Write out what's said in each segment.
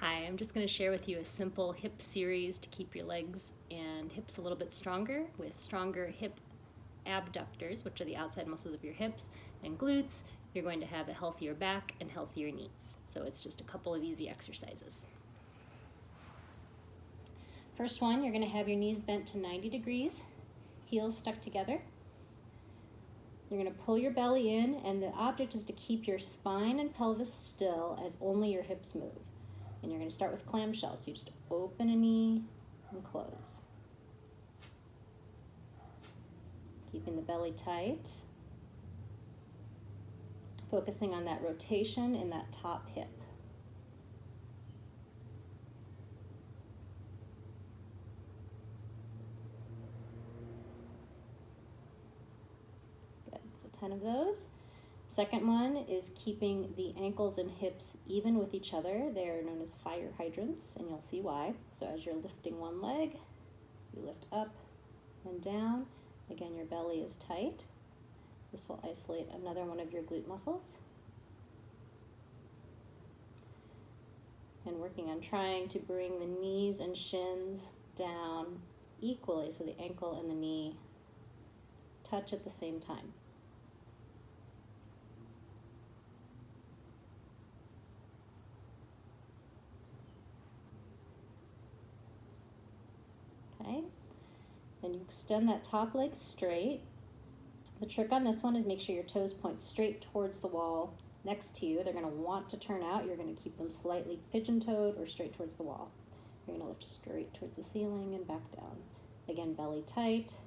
Hi, I'm just going to share with you a simple hip series to keep your legs and hips a little bit stronger with stronger hip abductors, which are the outside muscles of your hips, and glutes. You're going to have a healthier back and healthier knees. So it's just a couple of easy exercises. First one, you're going to have your knees bent to 90 degrees, heels stuck together. You're going to pull your belly in, and the object is to keep your spine and pelvis still as only your hips move. And you're going to start with clamshell, so you just open a knee and close. Keeping the belly tight. Focusing on that rotation in that top hip. Good, so 10 of those. Second one is keeping the ankles and hips even with each other. They're known as fire hydrants, and you'll see why. So as you're lifting one leg, you lift up and down. Again, your belly is tight. This will isolate another one of your glute muscles. And working on trying to bring the knees and shins down equally so the ankle and the knee touch at the same time. Okay, then you extend that top leg straight. The trick on this one is make sure your toes point straight towards the wall next to you. They're going to want to turn out. You're going to keep them slightly pigeon-toed or straight towards the wall. You're going to lift straight towards the ceiling and back down. Again, belly tight,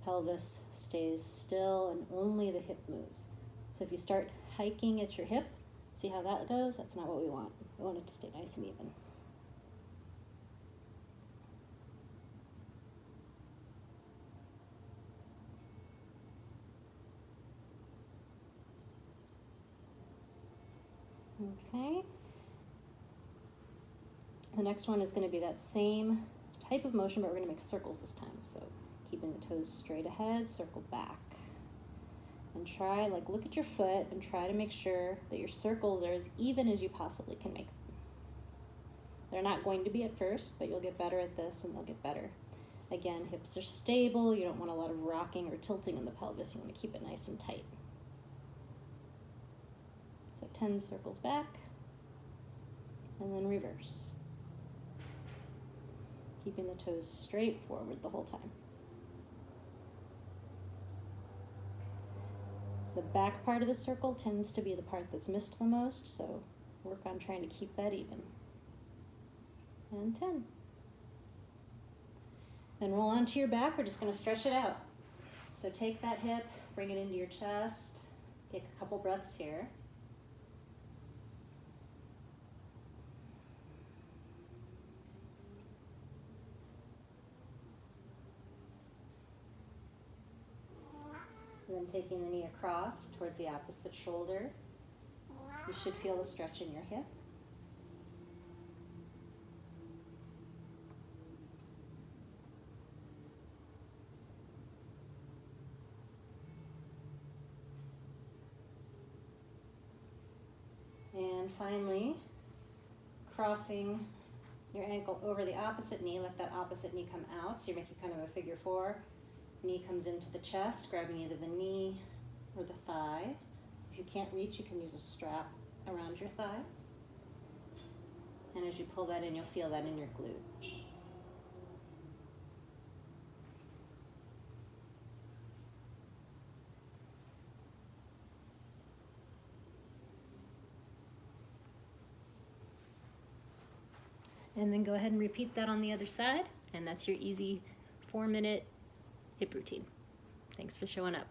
pelvis stays still, and only the hip moves. So if you start hiking at your hip, see how that goes? That's not what we want. We want it to stay nice and even. Okay. The next one is going to be that same type of motion, but we're going to make circles this time. So keeping the toes straight ahead, circle back. And try, look at your foot and try to make sure that your circles are as even as you possibly can make them. They're not going to be at first, but you'll get better at this and they'll get better. Again, hips are stable. You don't want a lot of rocking or tilting in the pelvis. You want to keep it nice and tight. So 10 circles back, and then reverse. Keeping the toes straight forward the whole time. The back part of the circle tends to be the part that's missed the most, so work on trying to keep that even. And 10. Then roll onto your back. We're just going to stretch it out. So take that hip, bring it into your chest, take a couple breaths here. And then taking the knee across towards the opposite shoulder. You should feel the stretch in your hip. And finally, crossing your ankle over the opposite knee. Let that opposite knee come out. So you're making kind of a figure four. Knee comes into the chest, grabbing either the knee or the thigh. If you can't reach, you can use a strap around your thigh. And as you pull that in, you'll feel that in your glute. And then go ahead and repeat that on the other side, and that's your easy 4-minute hip routine. Thanks for showing up.